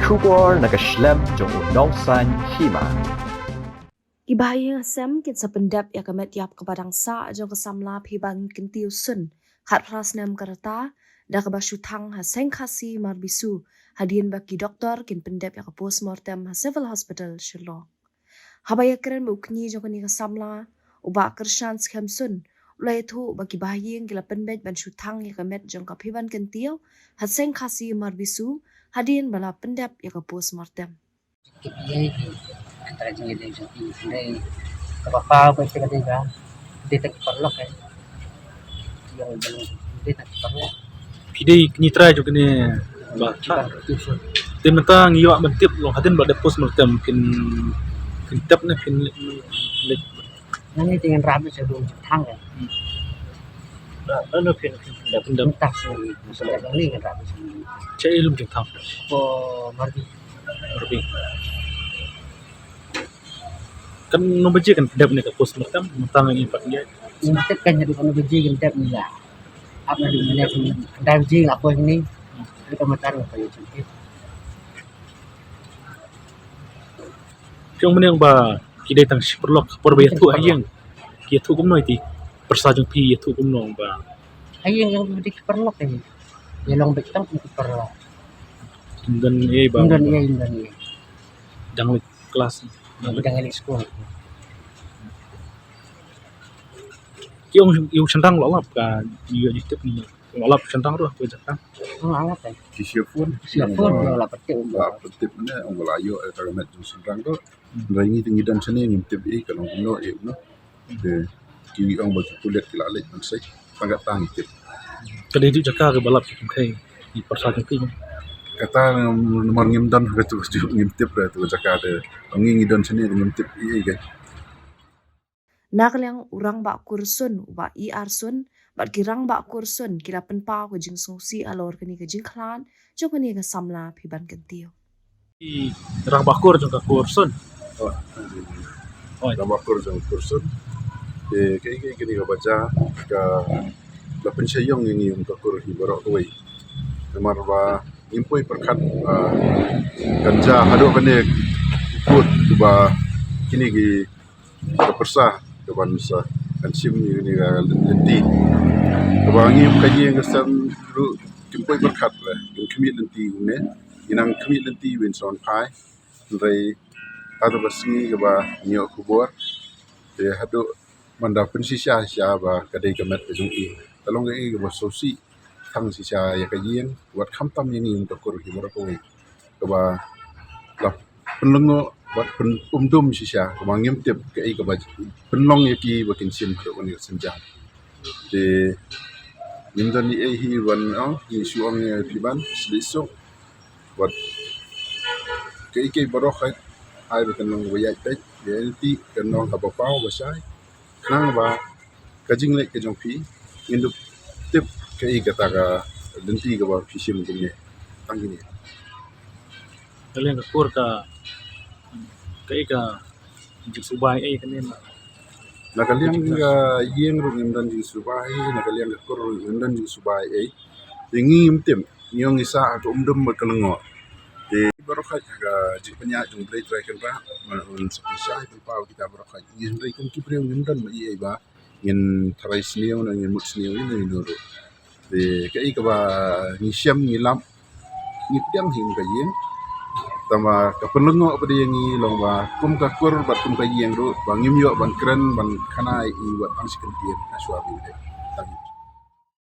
Shubor nakaslem jong udongsan hima. Ibahaya sem kin sa pendap ya kamet yap kepadang sa jong kesamla piban kentiu sun khat prasnam karata da kabashutang ha sengkhasi marbisu hadien baki doktor kin pendap ya postmortem ha civil hospital Shillong. Habaya keren bukni jong ni kesamla uba kershan skam sun ulai thu baki bahayeng gila penbet ban shutang ya kamet jong kapiban kentiu ha sengkhasi marbisu hadien bala pendap ya postmortem. Antara jenis yang ini apa apa istilah dia detek perlok kan yang belum detek perlok Pidai kenitra juga ni baca tim mentang iyo mentip long hadin pada post mortem kin tap na kin ini dengan rabi sebelum tang kan ano kin pendap entah sih sudah kali kan rabi cai ilum jeng tang oh mardi lebih kan no baca kan pendap ni ke post mortem mentang yang impact dia ini kan jadi kalau biji kan ni lah apa di mana dah biji lah apa ini di komentar apa ya cantik Yung mana yang ba kidai tang siperlok perbaya tu ayang kia tu kumno iti persajung pi tu kumno ba ayang yang di perlok ini ya long betang di perlok dan eh ba Indonesia dang kelas dengan sekolah yung sentang lolap ka iyo jitip ni lolap sentang ruh ko jatang alat kan Siapun lah petik petip ni orang layu kalau nak senang tu ringi tinggi dan seni ngintip kalau kuno no de ki orang batu kulit kilalit man sai sangat tang ngintip kadai tu jaka ke balap kai di persajung pi kata nomor ngimdan ke tu ngintip lah tu jaka ada ngi dan seni ngintip kan Nakliang urang bak kursun uba IR sun bat kirang bak kursun kila penpa ko jing sungsi alor kani ke jing klan jo kani ke samla piban kentiu i rang bakur jong ka kursun nama kursun de kini ka baca ka la pensyayong ini untuk kur hibarok tu nomor ba impoi perkat ganja hado kene ikut ba kini gi persah kawan sa kansim ni lenti kawangi kaji yang kesan dulu jempoi berkat lah yang kemit lenti ne inang kemit lenti win son pai dari ada basi kaba nyok kubur de hadu manda pensisya sya ba kadai kemet jungki talong ge kaba sosi thang sisya ya kaji yang buat khamtam ini untuk kur himar ko kaba la penlengo buat umdum sisya kemangim tip ke ai kaba penlong yaki bakin sim ko ni senjang de nimdan ni ai hi wan ni suang ni piban slisok buat ke barokhat ai bakan long wayat pet yenti kanong ka pau basai nang ba kajing lek ke jongpi indup tip ke ai kata ka lenti ka ba fisim kumne tangini kalian ka kur ka kai ka jik subai ai kanen nakaliang yeng ru nimdan ji subai nakaliang kur nimdan ji subai ai ngim tim nyong isa atau umdum berkelengo de barokhat ga ji penya jung play try kan ba un spesial pau kita barokhat yin rai kun ki preu nimdan ma ai ba ngin tharai sneu na ngin mut sneu ni no de kai ka ba ni syam ni lam ni piang hing ka yin tama kapenlengo apa dia ngi long ba kum ka kur bat kum ka yeng ru bangim yo ban kren ban khanai i wat pang sikan tien aswa bi de tagi